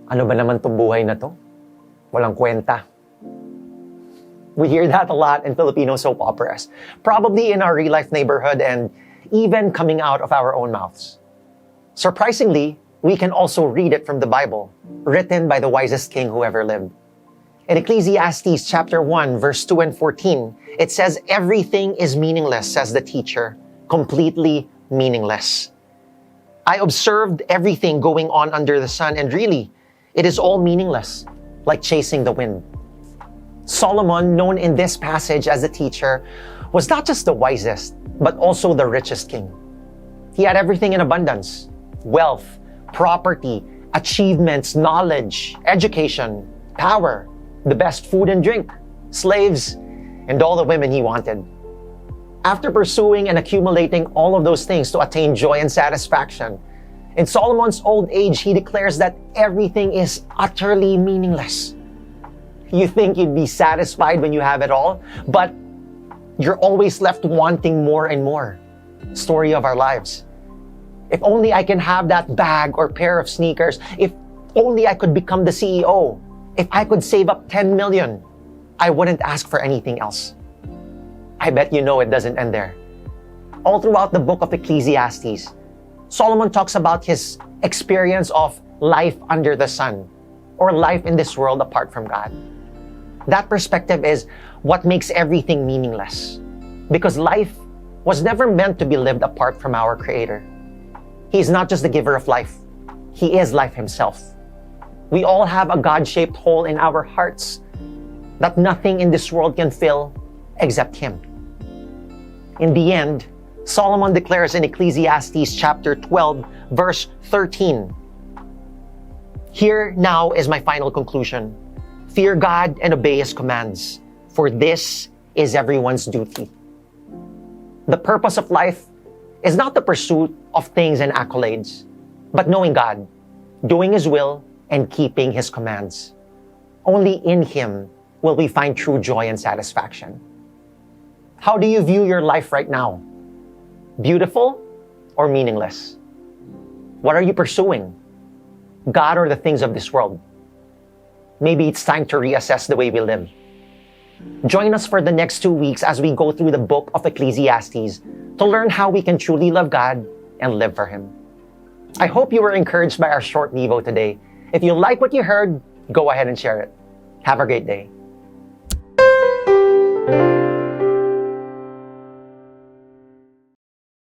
Ano ba naman tong buhay na to? Walang kwenta. We hear that a lot in Filipino soap operas, probably in our real-life neighborhood and even coming out of our own mouths. Surprisingly, we can also read it from the Bible, written by the wisest king who ever lived. In Ecclesiastes chapter 1, verse 2 and 14, it says, "Everything is meaningless," says the teacher, "completely meaningless." I observed everything going on under the sun, and really, it is all meaningless, like chasing the wind. Solomon, known in this passage as a teacher, was not just the wisest, but also the richest king. He had everything in abundance: wealth, property, achievements, knowledge, education, power, the best food and drink, slaves, and all the women he wanted. After pursuing and accumulating all of those things to attain joy and satisfaction, in Solomon's old age, he declares that everything is utterly meaningless. You think you'd be satisfied when you have it all, but you're always left wanting more and more. Story of our lives. If only I can have that bag or pair of sneakers. If only I could become the CEO. If I could save up 10 million, I wouldn't ask for anything else. I bet you know it doesn't end there. All throughout the book of Ecclesiastes, Solomon talks about his experience of life under the sun, or life in this world apart from God. That perspective is what makes everything meaningless, because life was never meant to be lived apart from our Creator. He is not just the giver of life. He is life himself. We all have a God-shaped hole in our hearts that nothing in this world can fill except Him. In the end, Solomon declares in Ecclesiastes chapter 12, verse 13, "Here now is my final conclusion. Fear God and obey His commands, for this is everyone's duty." The purpose of life is not the pursuit of things and accolades, but knowing God, doing His will, and keeping His commands. Only in Him will we find true joy and satisfaction. How do you view your life right now? Beautiful or meaningless? What are you pursuing? God or the things of this world? Maybe it's time to reassess the way we live. Join us for the next 2 weeks as we go through the book of Ecclesiastes to learn how we can truly love God and live for Him. I hope you were encouraged by our short Devo today. If you like what you heard, go ahead and share it. Have a great day.